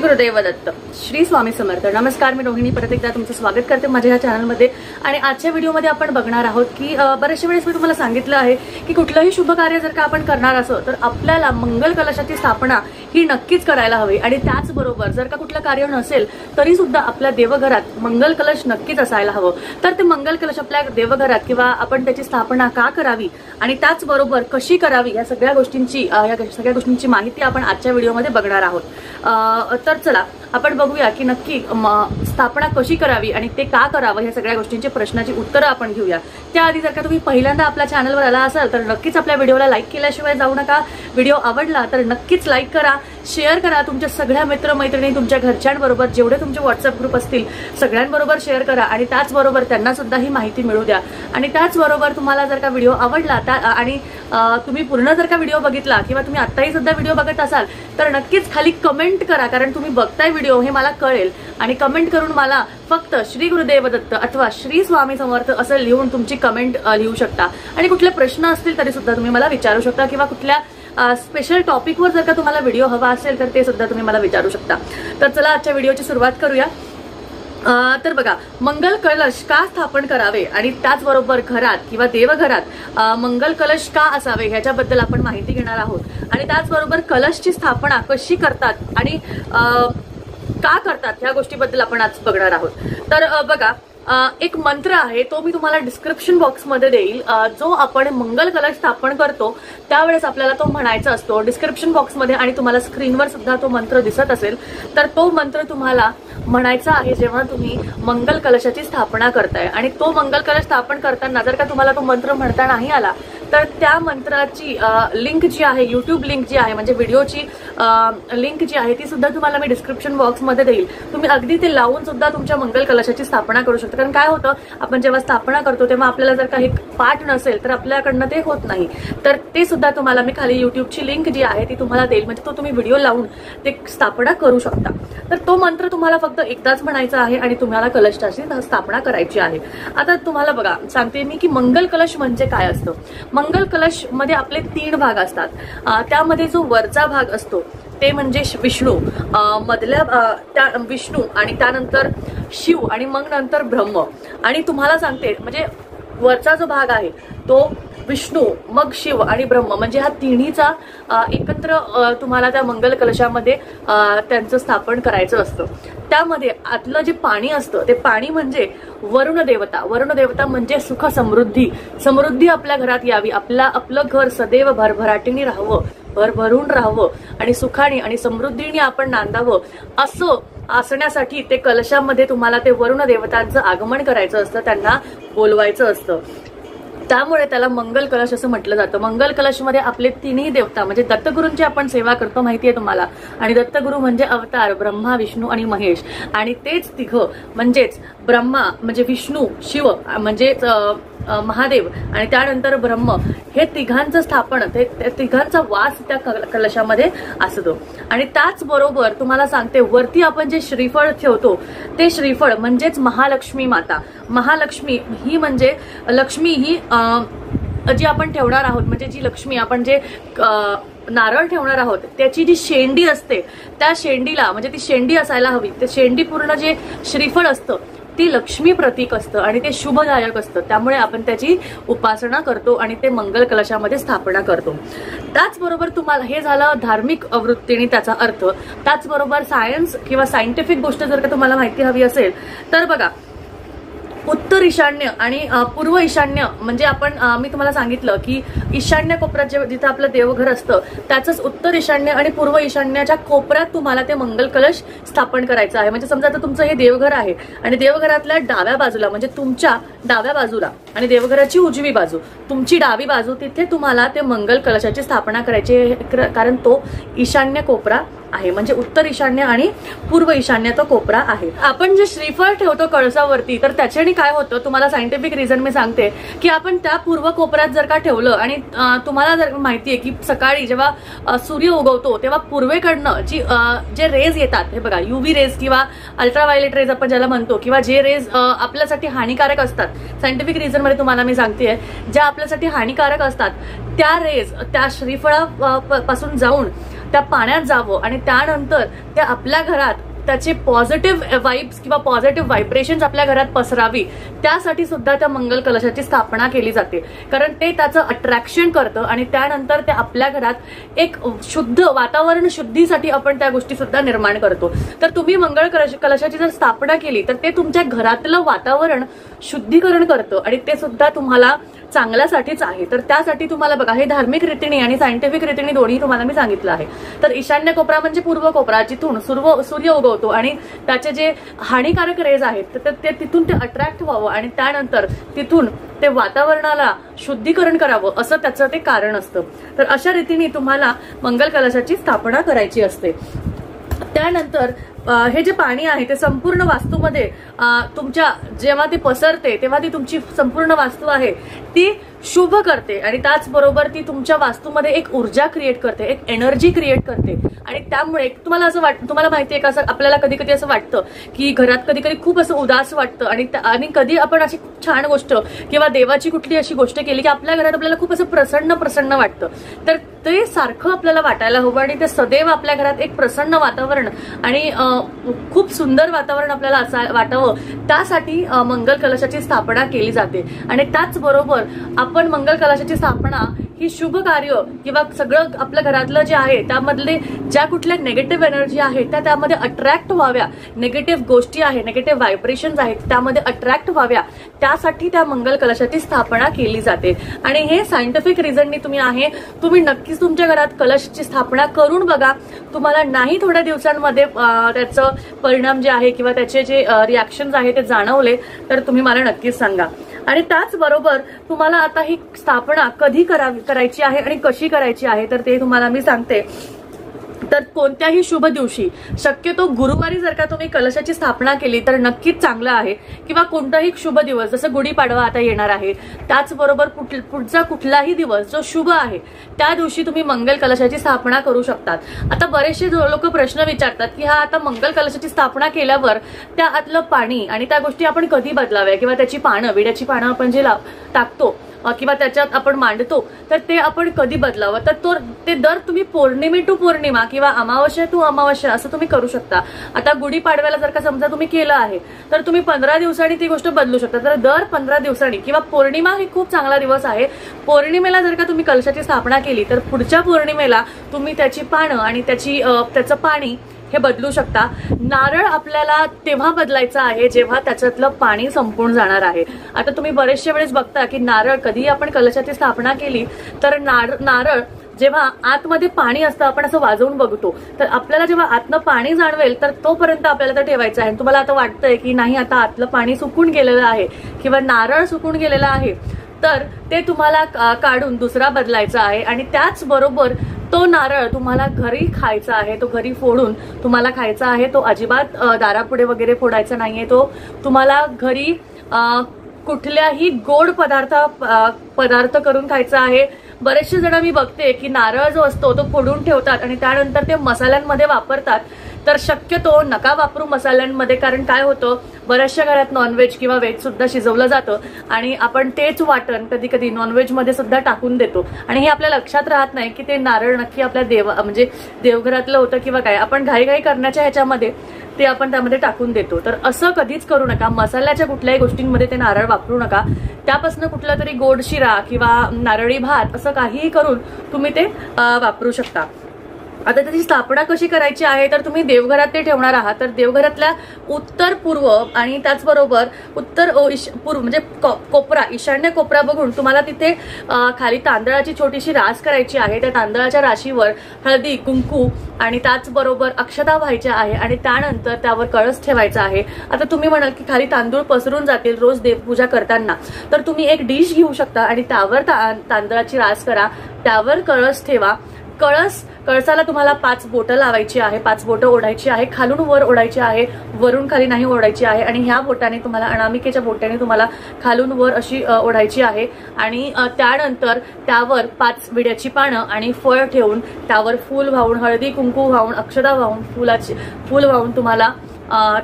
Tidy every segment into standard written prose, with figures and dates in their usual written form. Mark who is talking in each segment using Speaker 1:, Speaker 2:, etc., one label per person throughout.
Speaker 1: गुरुदेव दत्त, श्री स्वामी समर्थ। नमस्कार, मी रोहिणी परत एकदा तुमचं स्वागत करते माझ्या या चॅनलमध्ये। आणि आजच्या व्हिडिओमध्ये आपण बघणार आहोत की बरेचशे वेळेस मी तुम्हाला सांगितलं आहे की कुठलंही शुभ कार्य जर का आपण करणार असो तर आपल्याला मंगल कलशाची स्थापना ही नक्कीच करायला हवी। आणि त्याचबरोबर जर का कुठलं कार्य नसेल तरी सुद्धा आपल्या देवघरात मंगल कलश नक्कीच असायला हवं। तर ते मंगल कलश आपल्या देवघरात किंवा आपण त्याची स्थापना का करावी आणि त्याचबरोबर कशी करावी या सगळ्या गोष्टींची माहिती आपण आजच्या व्हिडिओमध्ये बघणार आहोत। तर चला आपण बघूया की नक्की स्थापना कशी करावी आणि ते का करावं या सगळ्या गोष्टींची प्रश्नाची उत्तरं आपण घेऊया। त्याआधी जर का तुम्ही पहिल्यांदा आपल्या चॅनलवर आला असाल तर नक्कीच आपल्या व्हिडिओला लाईक केल्याशिवाय जाऊ नका। व्हिडिओ आवडला तर नक्कीच लाईक करा, शेअर करा, तुमच्या सगळ्या मित्रमैत्रिणी तुमच्या घरच्यांबरोबर जेवढे तुमचे व्हॉट्सअप ग्रुप असतील सगळ्यांबरोबर शेअर करा आणि त्याचबरोबर त्यांना सुद्धा ही माहिती मिळू द्या। आणि त्याचबरोबर तुम्हाला जर का व्हिडिओ आवडला आणि तुम्ही पूर्ण जर का व्हिडिओ बघितला किंवा तुम्ही आत्ताही सुद्धा व्हिडिओ बघत असाल तर नक्कीच खाली कमेंट करा, कारण तुम्ही बघताय व्हिडिओ हे मला कळेल। आणि कमेंट करून मला फक्त श्री गुरुदेव दत्त अथवा श्री स्वामी समर्थ असं लिहून तुमची कमेंट लिहू शकता। आणि कुठले प्रश्न असतील तरी सुद्धा तुम्ही मला विचारू शकता किंवा कुठल्या स्पेशल टॉपिकवर जर का तुम्हाला व्हिडिओ हवा असेल तर ते सुद्धा तुम्ही मला विचारू शकता। तर चला आजच्या व्हिडिओची सुरुवात करूया। तर बघा, मंगल कलश का स्थापन करावे आणि त्याचबरोबर घरात किंवा देवघरात मंगल कलश का असावे ह्याच्याबद्दल आपण माहिती घेणार आहोत। आणि त्याचबरोबर कलशची स्थापना कशी करतात आणि का करतात ह्या गोष्टीबद्दल आपण आज बघणार आहोत। तर बघा, एक मंत्र आहे तो मी तुम्हाला डिस्क्रिप्शन बॉक्स मध्ये देईल। जो आपण मंगल कलश स्थापन करतो त्यावेळेस आपल्याला तो म्हणायचा असतो डिस्क्रिप्शन बॉक्स मध्ये, आणि तुम्हाला स्क्रीनवर सुद्धा तो मंत्र दिसत असेल। तर तो मंत्र तुम्हाला म्हणायचा आहे जेव्हा तुम्ही मंगल कलशाची स्थापना करताय। आणि तो मंगल कलश स्थापन करताना जर का तुम्हाला तो मंत्र म्हणता नाही आला तर त्या मंत्राची लिंक जी आहे, युट्यूब लिंक जी आहे, म्हणजे व्हिडिओची लिंक जी आहे ती सुद्धा तुम्हाला मी डिस्क्रिप्शन बॉक्स मध्ये देईल। तुम्ही अगदी ते लावून सुद्धा तुमच्या मंगल कलशाची स्थापना करू शकता। कारण काय होतं, आपण जेव्हा स्थापना करतो तेव्हा आपल्याला जर काही पाठ नसेल तर आपल्याकडनं ते होत नाही। तर ते सुद्धा तुम्हाला मी खाली युट्यूबची लिंक जी आहे ती तुम्हाला देईल, म्हणजे तो तुम्ही व्हिडिओ लावून ते स्थापना करू शकता। तर तो मंत्र तुम्हाला फक्त एकदाच म्हणायचा आहे आणि तुम्हाला कलशाची स्थापना करायची आहे। आता तुम्हाला बघा सांगते मी की मंगल कलश म्हणजे काय असतं। मंगल कलश मध्ये आपले 3 भाग असतात। त्यामध्ये जो वरचा भाग असतो ते म्हणजे विष्णू, मधल्या त्या विष्णू आणि त्यानंतर शिव आणि मग नंतर ब्रह्म। आणि तुम्हाला सांगते म्हणजे वरचा जो भाग आहे तो विष्णू, मग शिव आणि ब्रह्म, म्हणजे ह्या तिन्हीचा एकत्र तुम्हाला त्या मंगल कलशामध्ये त्यांचं स्थापन करायचं असतं। त्यामध्ये आतलं जे पाणी असतं ते पाणी म्हणजे वरुण देवता। वरुण देवता म्हणजे सुख समृद्धी आपल्या घरात यावी, आपलं घर सदैव भरभराटीने राहावं, भरभरून राहावं आणि सुखाने आणि समृद्धीने आपण नांदावं असं असण्यासाठी ते कलशामध्ये तुम्हाला ते वरुण देवतांचं आगमन करायचं असतं, त्यांना बोलवायचं असतं। त्यामुळे त्याला मंगल कलश असं म्हटलं जातं। मंगल कलशमध्ये आपले 3ही देवता म्हणजे दत्तगुरूंची आपण सेवा करतो माहिती आहे तुम्हाला। आणि दत्तगुरू म्हणजे अवतार ब्रह्मा, विष्णू आणि महेश। आणि तेच तिघं म्हणजेच ब्रह्मा म्हणजे विष्णू, शिव म्हणजेच महादेव आणि त्यानंतर ब्रह्म, हे तिघांचं स्थापन, ते तिघांचा वास त्या कलशामध्ये असतो। आणि त्याचबरोबर तुम्हाला सांगते वरती आपण जे श्रीफळ ठेवतो ते श्रीफळ म्हणजेच महालक्ष्मी माता। महालक्ष्मी ही म्हणजे लक्ष्मी ही जी आपण ठेवणार आहोत, म्हणजे जी लक्ष्मी आपण जे नारळ ठेवणार आहोत त्याची जी शेंडी असते त्या शेंडीला, म्हणजे ती शेंडी असायला हवी, ते शेंडी पूर्ण जे श्रीफळ असतं ती लक्ष्मी प्रतीक असतं आणि ते शुभदायक असतं। त्यामुळे आपण त्याची उपासना करतो आणि ते मंगल कलशामध्ये स्थापना करतो। त्याचबरोबर तुम्हाला हे झालं धार्मिक वृत्तीने त्याचा अर्थ। त्याचबरोबर सायन्स किंवा सायंटिफिक गोष्ट जर का तुम्हाला माहिती हवी असेल तर बघा, उत्तर ईशान्य आणि पूर्व ईशान्य म्हणजे मी तुम्हाला सांगितलं की ईशान्य कोपऱ्यात जिथं आपलं देवघर असतं त्याचंच उत्तर ईशान्य आणि पूर्व ईशान्याच्या कोपऱ्यात तुम्हाला ते मंगल कलश स्थापन करायचं आहे। म्हणजे समजा आता तुमचं हे देवघर आहे आणि देवघरातल्या डाव्या बाजूला म्हणजे तुमच्या डाव्या बाजूला आणि देवघराची उजवी बाजू, तुमची डावी बाजू, तिथे तुम्हाला ते मंगल कलशाची स्थापना करायची, कारण तो ईशान्य कोपरा आहे, म्हणजे उत्तर ईशान्य आणि पूर्व ईशान्य तो कोपरा आहे। आपण जे श्रीफळ ठेवतो कळसावरती तर त्याच्याने काय होतं तुम्हाला सायंटिफिक रिझन मी सांगते की आपण त्या पूर्व कोपऱ्यात जर का ठेवलं आणि तुम्हाला जर माहितीये की सकाळी जेव्हा सूर्य उगवतो तेव्हा पूर्वेकडनं जे रेज येतात, हे बघा यूव्ही रेज किंवा अल्ट्राव्हायोलेट रेज आपण ज्याला म्हणतो, किंवा जे रेज आपल्यासाठी हानिकारक असतात, सायंटिफिक रिझन मध्ये तुम्हाला मी सांगतेय, ज्या आपल्यासाठी हानिकारक असतात त्या रेज त्या श्रीफळापासून जाऊन त्या पाण्यात जावं आणि त्यानंतर ते आपल्या घरात त्याचे पॉझिटिव्ह वाइब्स किंवा पॉझिटिव्ह व्हायब्रेशन्स आपल्या घरात पसरावी, त्यासाठी सुद्धा त्या मंगल कलशाची स्थापना केली जाते. कारण ते त्याचं अट्रॅक्शन करतं आणि त्यानंतर ते आपल्या घरात एक शुद्ध वातावरण शुद्धीसाठी आपण त्या गोष्टी सुद्धा निर्माण करतो. तर तुम्ही मंगळ कलशाची जर स्थापना केली तर ते तुमच्या घरातलं वातावरण शुद्धीकरण करतं आणि ते सुद्धा तुम्हाला चांगल्यासाठीच आहे. तर त्यासाठी तुम्हाला बघा, हे धार्मिक रीतीने आणि सायंटिफिक रीतीने दोन्ही तुम्हाला मी सांगितलं आहे. तर ईशान्य कोपरा म्हणजे पूर्व कोपरा, जिथून सूर्य उगवतो आणि त्याचे जे हानिकारक रेज आहेत तर ते तिथून ते अट्रॅक्ट व्हावं आणि त्यानंतर तिथून ते वातावरणाला शुद्धीकरण करावं, असं त्याचं ते कारण असतं. तर अशा रीतीने तुम्हाला मंगल कलशाची स्थापना करायची असते. त्यानंतर हे जे पाणी आहे ते संपूर्ण वास्तूमध्ये तुमच्या जेव्हा ती पसरते तेव्हा ती तुमची संपूर्ण वास्तू आहे ती शुभ करते आणि त्याचबरोबर ती तुमच्या वास्तूमध्ये एक ऊर्जा क्रिएट करते, एक एनर्जी क्रिएट करते. आणि त्यामुळे तुम्हाला असं वाटतं, तुम्हाला माहितीये का, असं आपल्याला कधी कधी असं वाटतं की घरात कधी कधी खूप असं उदास वाटतं आणि कधी आपण अशी खूप छान गोष्ट किंवा देवाची कुठली अशी गोष्ट केली की आपल्या घरात आपल्याला खूप असं प्रसन्न वाटतं. तर ते सारखं आपल्याला वाटायला हवं आणि ते सदैव आपल्या घरात एक प्रसन्न वातावरण आणि खूप सुंदर वातावरण आपल्याला वाटावं, त्यासाठी मंगल कलशाची स्थापना केली जाते. आणि त्याचबरोबर आपण मंगल कलशाची स्थापना ही शुभ कार्य किंवा सगळं आपल्या घरातलं जे आहे त्यामधले ज्या कुठल्या निगेटिव्ह एनर्जी आहेत त्या त्यामध्ये अट्रॅक्ट व्हाव्या, निगेटिव्ह गोष्टी आहेत, निगेटिव्ह व्हायब्रेशन्स आहेत त्यामध्ये अट्रॅक्ट व्हाव्या, त्यासाठी त्या मंगल कलशाची स्थापना केली जाते. आणि हे सायंटिफिक रिझननी तुम्ही नक्कीच तुमच्या घरात कलशाची स्थापना करून बघा. तुम्हाला नाही थोड्या दिवसांमध्ये त्याचं परिणाम जे आहे किंवा त्याचे जे रिॲक्शन्स आहे ते जाणवले तर तुम्ही मला नक्कीच सांगा. आणि त्याचबरोबर तुम्हाला आता ही स्थापना कधी करायची आहे आणि कशी करायची आहे तर ते तुम्हाला मी सांगते. तर कोणत्याही शुभ दिवशी, शक्यतो गुरुवारी जर का तुम्ही कलशाची स्थापना केली तर नक्कीच चांगलं आहे. किंवा कोणताही शुभ दिवस, जसं गुढीपाडवा आता येणार आहे, त्याचबरोबर पुढचा कुठलाही दिवस जो शुभ आहे त्या दिवशी तुम्ही मंगल कलशाची स्थापना करू शकतात. आता बरेचसे लोक प्रश्न विचारतात की हा आता मंगल कलशाची स्थापना केल्यावर त्या आतलं पाणी आणि त्या गोष्टी आपण कधी बदलाव्या किंवा त्याची पानं, विड्याची पानं आपण जे टाकतो किंवा त्याच्यात आपण मांडतो तर ते आपण कधी बदलावं. तर ते दर तुम्ही पौर्णिमे टू पौर्णिमा किंवा अमावस्या टू अमावस्या असं तुम्ही करू शकता. आता गुढीपाडव्याला जर का समजा तुम्ही केलं आहे तर तुम्ही 15 दिवसांनी ती गोष्ट बदलू शकता. तर दर 15 दिवसांनी किंवा पौर्णिमा ही खूप चांगला दिवस आहे, पौर्णिमेला जर का तुम्ही कलशाची स्थापना केली तर पुढच्या पौर्णिमेला तुम्ही त्याची पानं आणि त्याचं पाणी हे बदलू शकता. नारळ आपल्याला तेव्हा बदलायचा आहे जेव्हा त्याच्यातलं पाणी संपून जाणार आहे. आता तुम्ही बरेचशा वेळेस बघता की नारळ कधी आपण कलशाची स्थापना केली तर नारळ जेव्हा आतमध्ये पाणी असतं आपण असं वाजवून बघतो, तर आपल्याला जेव्हा आतनं पाणी जाणवेल तर तोपर्यंत आपल्याला ते ठेवायचं आहे. तुम्हाला आता वाटतंय की नाही आता आतलं पाणी सुकून गेलेलं आहे किंवा नारळ सुकून गेलेला आहे तर ते तुम्हाला काढून दुसरा बदलायचा आहे. आणि त्याचबरोबर तो नारळ तुम्हाला घरी खायचा आहे, तो घरी फोडून तुम्हाला खायचा आहे. तो अजिबात दारापुढे वगैरे फोडायचा नाहीये. तो तुम्हाला घरी कुठल्याही गोड पदार्थ करून खायचा आहे. बरेचसे जण मी बघते की नारळ जो असतो तो फोडून ठेवतात आणि त्यानंतर ते मसाल्यांमध्ये वापरतात. तर शक्यतो नका वापरू मसाल्यांमध्ये, कारण काय होतं बऱ्याचशा घरात नॉनव्हेज किंवा व्हेज सुद्धा शिजवलं जातं आणि आपण तेच वाटण कधी कधी नॉनव्हेज मध्ये सुद्धा टाकून देतो आणि हे आपल्या लक्षात राहत नाही की ते नारळ नक्की आपल्या म्हणजे देवघरातलं होतं किंवा काय. आपण घाईघाई करण्याच्या ह्याच्यामध्ये ते आपण त्यामध्ये टाकून देतो. तर असं कधीच करू नका. मसाल्याच्या कुठल्याही गोष्टींमध्ये ते नारळ वापरू नका. त्यापासून कुठला तरी गोड शिरा किंवा नारळी भात असं काहीही करून तुम्ही ते वापरू शकता. आता त्याची स्थापना कशी करायची आहे तर तुम्ही देवघरात ते ठेवणार आहात तर देवघरातल्या उत्तर पूर्व आणि त्याचबरोबर उत्तर पूर्व म्हणजे कोपरा, ईशान्य कोपरा बघून तुम्हाला तिथे खाली तांदळाची छोटीशी रास करायची आहे. त्या तांदळाच्या राशीवर हळदी, कुंकू आणि त्याचबरोबर अक्षता व्हायच्या आहे आणि त्यानंतर त्यावर कळस ठेवायचा आहे. आता तुम्ही म्हणाल की खाली तांदूळ पसरून जातील रोज देवपूजा करताना, तर तुम्ही एक डिश घेऊ शकता आणि त्यावर तांदळाची रास करा, त्यावर कळस ठेवा. कळसाला तुम्हाला 5 बोटं लावायची आहे, 5 बोटं ओढायची आहे, खालून वर ओढायची आहे, वरून खाली नाही ओढायची आहे. आणि ह्या बोटाने तुम्हाला अनामिकेच्या बोटाने तुम्हाला खालून वर अशी ओढायची आहे. आणि त्यानंतर त्यावर 5 विड्याची पानं आणि फळ ठेवून त्यावर फूल वाहून, हळदी कुंकू वाहून, अक्षता वाहून, फूल वाहून तुम्हाला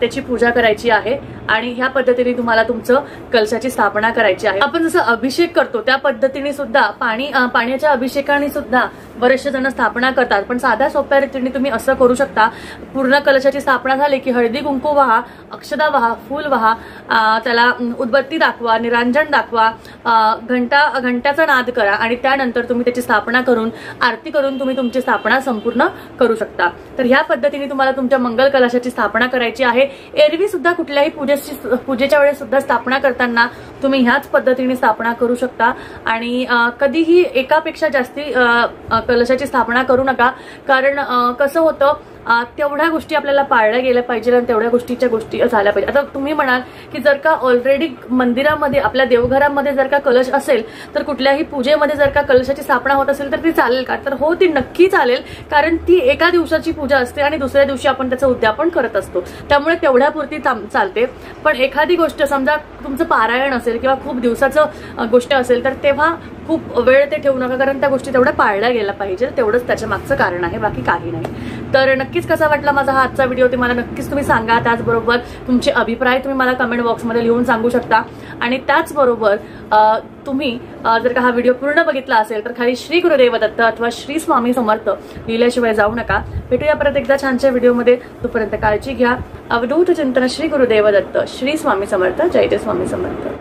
Speaker 1: त्याची पूजा करायची आहे. आणि ह्या पद्धतीने तुम्हाला तुमचं कलशाची स्थापना करायची आहे। आपण जसं अभिषेक करतो त्या पद्धतीने सुद्धा पाण्याच्या अभिषेकाने सुद्धा बरेचसे जण स्थापना करतात, पण साध्या सोप्या रीतीने तुम्ही असं करू शकता। पूर्ण कलशाची स्थापना झाली की हळदी कुंकू वाहा, अक्षदा वाहा, फूल वाहा, त्याला उदबत्ती दाखवा, निरांजन दाखवा, घंटाचा नाद करा आणि त्यानंतर तुम्ही त्याची स्थापना करून आरती करून तुम्ही तुमची स्थापना संपूर्ण करू शकता। तर ह्या पद्धतीने तुम्हाला तुमच्या मंगल कलशाची स्थापना करायची आहे। एरवी सुद्धा कुठल्याही पूजेच्या वेळेस सुद्धा स्थापना करताना तुम्ही ह्याच पद्धतीने स्थापना करू शकता आणि कधीही एकापेक्षा जास्ती कलशाची स्थापना करू नका, कारण कसं होतं तेवढ्या गोष्टी आपल्याला पाळल्या गेल्या पाहिजे आणि तेवढ्या गोष्टी झाल्या पाहिजे। आता तुम्ही म्हणाल की जर का ऑलरेडी मंदिरामध्ये आपल्या देवघरामध्ये जर का कलश असेल तर कुठल्याही पूजेमध्ये जर का कलशाची स्थापना होत असेल तर ती चालेल का? तर हो, ती नक्की चालेल, कारण ती एका दिवसाची पूजा असते आणि दुसऱ्या दिवशी आपण त्याचं उद्यापन करत असतो, त्यामुळे पुरती चालते। पण एखादी गोष्ट समजा तुमचं पारायण असेल किंवा खूप दिवसाचं गोष्ट असेल तर तेव्हा खूप वेळ ते ठेवू नका, कारण त्या गोष्टी तेवढ्या पाळल्या गेल्या पाहिजे। तेवढंच त्याच्या मागचं कारण आहे, बाकी काही नाही। तर नक्कीच कसा वाटला माझा हा आजचा व्हिडिओ ते मला नक्कीच तुम्ही सांगा। त्याचबरोबर तुमचे अभिप्राय तुम्ही मला कमेंट बॉक्समध्ये लिहून सांगू शकता आणि त्याचबरोबर तुम्ही जर का हा व्हिडिओ पूर्ण बघितला असेल तर खाली श्री गुरुदेव दत्त अथवा श्री स्वामी समर्थ लिहिल्याशिवाय जाऊ नका। भेटूया परत एकदा छानच्या व्हिडिओमध्ये, तोपर्यंत काळजी घ्या। अवधूत चिंतन श्री गुरुदेव दत्त, श्री स्वामी समर्थ, जय जय स्वामी समर्थ।